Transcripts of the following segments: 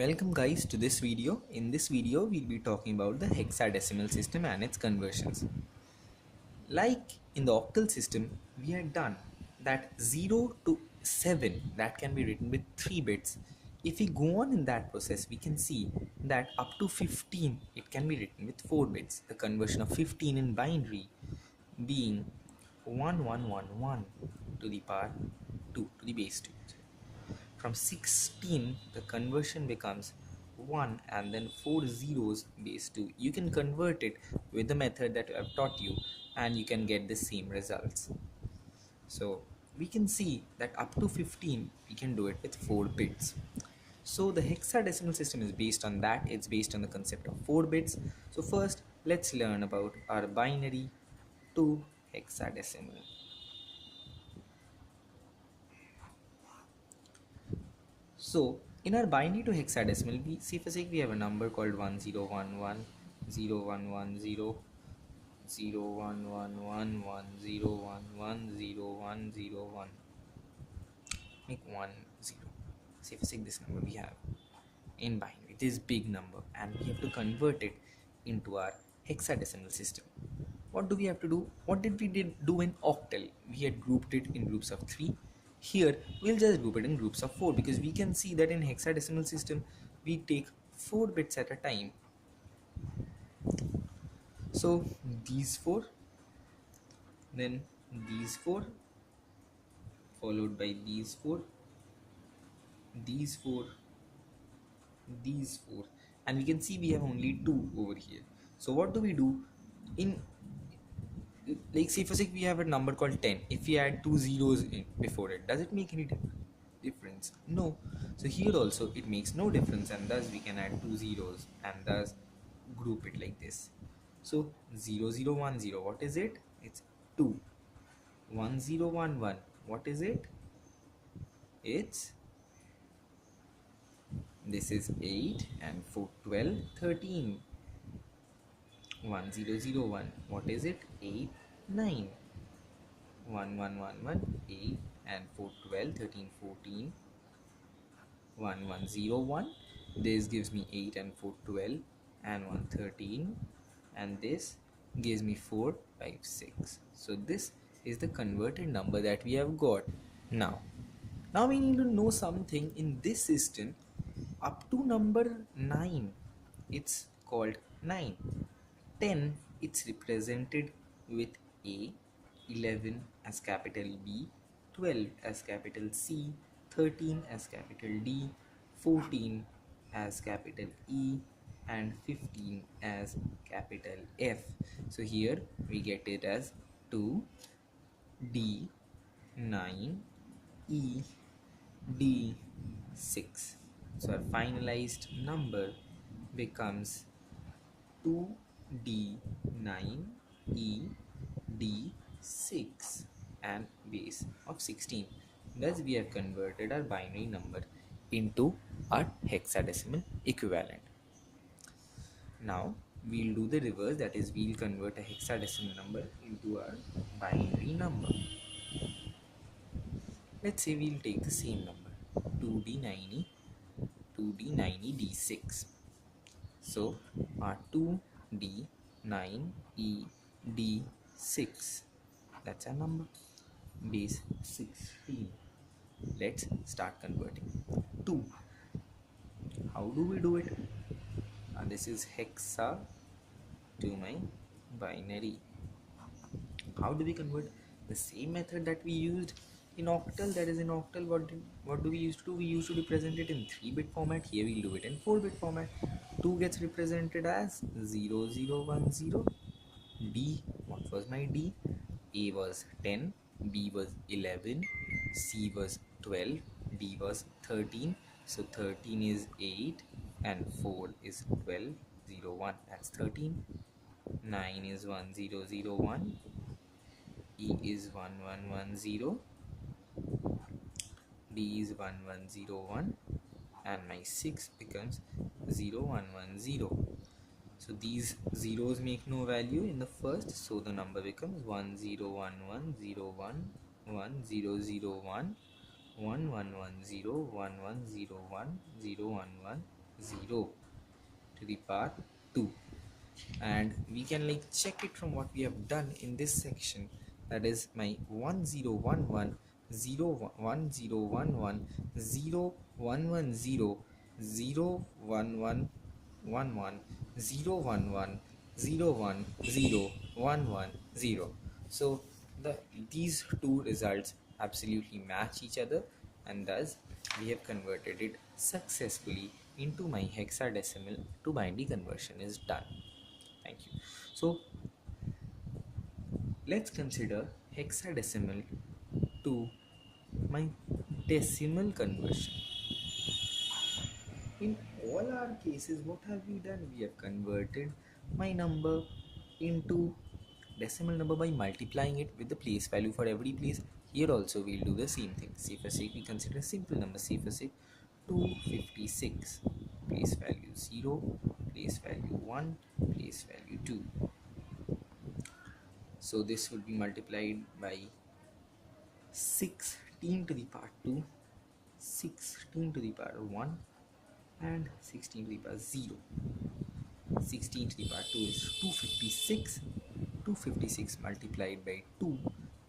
Welcome guys to this video. In this video we'll be talking about the hexadecimal system and its conversions. Like in the octal system, we had done that 0 to 7 that can be written with 3 bits. If we go on in that process, we can see that up to 15 it can be written with 4 bits. The conversion of 15 in binary being 1111 to the power 2 to the base 2. From 16 the conversion becomes 1 and then 4 zeros base 2. You can convert it with the method that I've taught you and you can get the same results. So we can see that up to 15 we can do it with 4 bits. So the hexadecimal system is based on that. It's based on the concept of 4 bits. So first let's learn about our binary to hexadecimal. So in our binary to hexadecimal, we say for sake we have a number called 1011, 0110, 0111, 1011, make 10. Say for sake this number we have in binary, this big number, and we have to convert it into our hexadecimal system. What do we have to do? What did we do in octal? We had grouped it in groups of 3. Here we'll just group it in groups of 4 because we can see that in hexadecimal system we take 4 bits at a time. So these 4, then these 4, followed by these 4, these 4, these 4, and we can see we have only 2 over here. So what do we do? In like say for sake we have a number called 10. If we add 2 zeros in before it, does it make any difference? No. So here also it makes no difference, and thus we can add 2 zeros and thus group it like this. So 0010, what is it? It's 2. 1011, what is it? It's this is 8, and 4 12 13. 1001, what is it? 8 9. 1111, 8, and 4 12 13 14. 1101, this gives me 8 and 4 12 and 1 13, and this gives me 4 5 6. So this is the converted number that we have got. Now we need to know something in this system. Up to number 9 it's called 9. 10 it's represented with A, 11 as capital B, 12 as capital C, 13 as capital D, 14 as capital E, and 15 as capital F. So here we get it as 2, D, 9, E, D, 6. So our finalized number becomes 2D9ED6 and base of 16. Thus we have converted our binary number into our hexadecimal equivalent. Now we'll do the reverse, that is we'll convert a hexadecimal number into our binary number. Let's say we'll take the same number 2D9ED6. So our 2D9ED6, that's our number, base 16. Let's start converting. 2. How do we do it? This is hexa to my binary. How do we convert? The same method that we used in octal. That is, in octal what do we used to do? We used to represent it in 3-bit format. Here we'll do it in 4-bit format. 2 gets represented as 0010. D, what was my D? A was 10, B was 11, C was 12, D was 13. So 13 is 8 and 4 is 12. 01, that's 13. 9 is 1001. E is 1110. D is 1101, and my 6 becomes 0110. So these zeros make no value in the first, so the number becomes 101101, 1001, 1110, 1101, 011, 0 to the power 2. And we can like check it from what we have done in this section, that is my 1011 01011 0110 01111 011 010110. So these two results absolutely match each other, and thus we have converted it successfully into my hexadecimal to binary conversion is done. Thank you. So let's consider hexadecimal to my decimal conversion. In all our cases, what have we done? We have converted my number into decimal number by multiplying it with the place value for every place. Here also we'll do the same thing. Say for sake we consider a simple number. Say for sake 256. Place value 0, place value 1, place value 2. So this would be multiplied by 16 to the power 2, 16 to the power 1, and 16 to the power 0. 16 to the power 2 is 256. 256 multiplied by 2,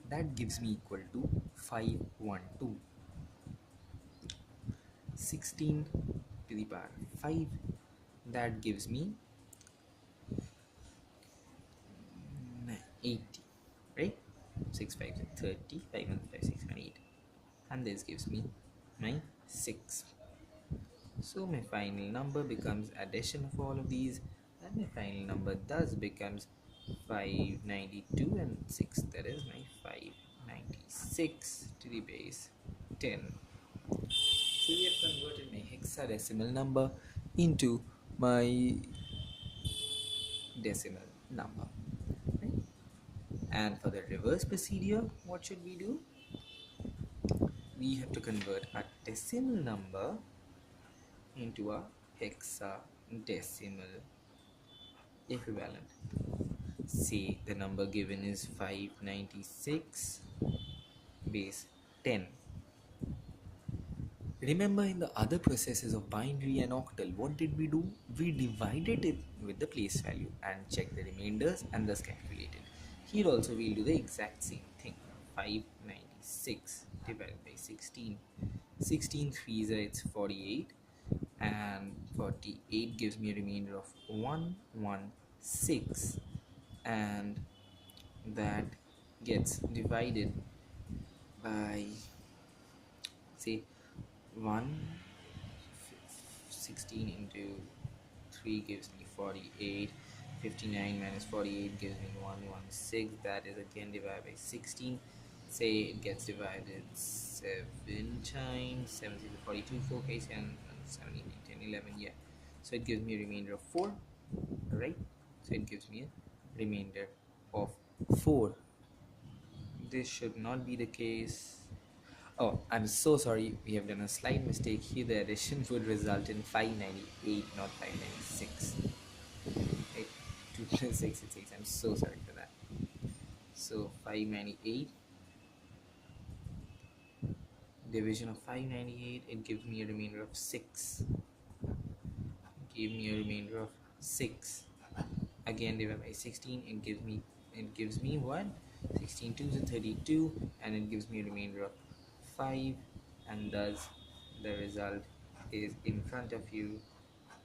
that gives me equal to 512. 16 to the power 5, that gives me 80, right? 6 5 is 30, 5 1 5 6 1 8, and this gives me my 6. So my final number becomes addition of all of these, and my final number thus becomes 592 and 6, that is my 596 to the base 10. So we have converted my hexadecimal number into my decimal number, right? And for the reverse procedure, what should we do? We have to convert a decimal number into a hexadecimal equivalent. Say the number given is 596 base 10. Remember, in the other processes of binary and octal, what did we do? We divided it with the place value and checked the remainders and thus calculated. Here also we'll do the exact same thing. 596 divided by 16. 16 threes are it's 48, and 48 gives me a remainder of 116, and that gets divided by, say, 116 into 3 gives me 48. 59 minus 48 gives me 116. That is again divided by 16. Say it gets divided 7 times. 7 is 42, 4 case, and 7, 8, 10, 11. Yeah, so it gives me a remainder of 4, right? So it gives me a remainder of 4. This should not be the case. Oh, I'm so sorry. We have done a slight mistake here. The addition would result in 598, not 596. Right? 2 plus 6 is 6. I'm so sorry for that. So 598, division of 598, it gives me a remainder of 6. Give me a remainder of 6. Again divided by 16, it gives me what? 16 2 is 32, and it gives me a remainder of 5, and thus the result is in front of you,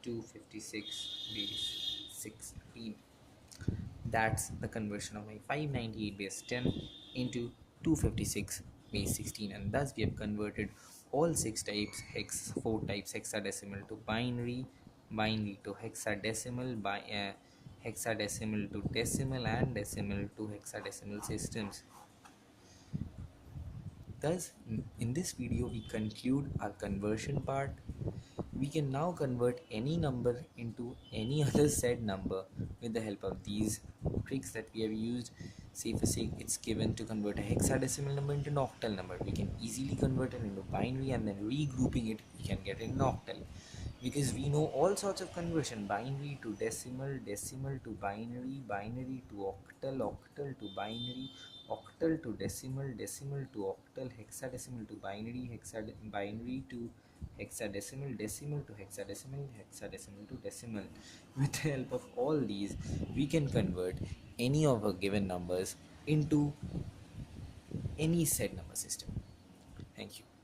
256 base 16. That's the conversion of my 598 base 10 into 256 base 16, and thus we have converted all 6 types 4 types hexadecimal to binary, binary to hexadecimal, hexadecimal to decimal, and decimal to hexadecimal systems. Thus, in this video we conclude our conversion part. We can now convert any number into any other said number with the help of these tricks that we have used. Say for sake it's given to convert a hexadecimal number into an octal number. We can easily convert it into binary, and then regrouping it we can get an octal, because we know all sorts of conversion: binary to decimal, decimal to binary, binary to octal, octal to binary, octal to decimal, decimal to octal, hexadecimal to binary, binary to hexadecimal, decimal to hexadecimal, hexadecimal to decimal. With the help of all these, we can convert any of our given numbers into any said number system. Thank you.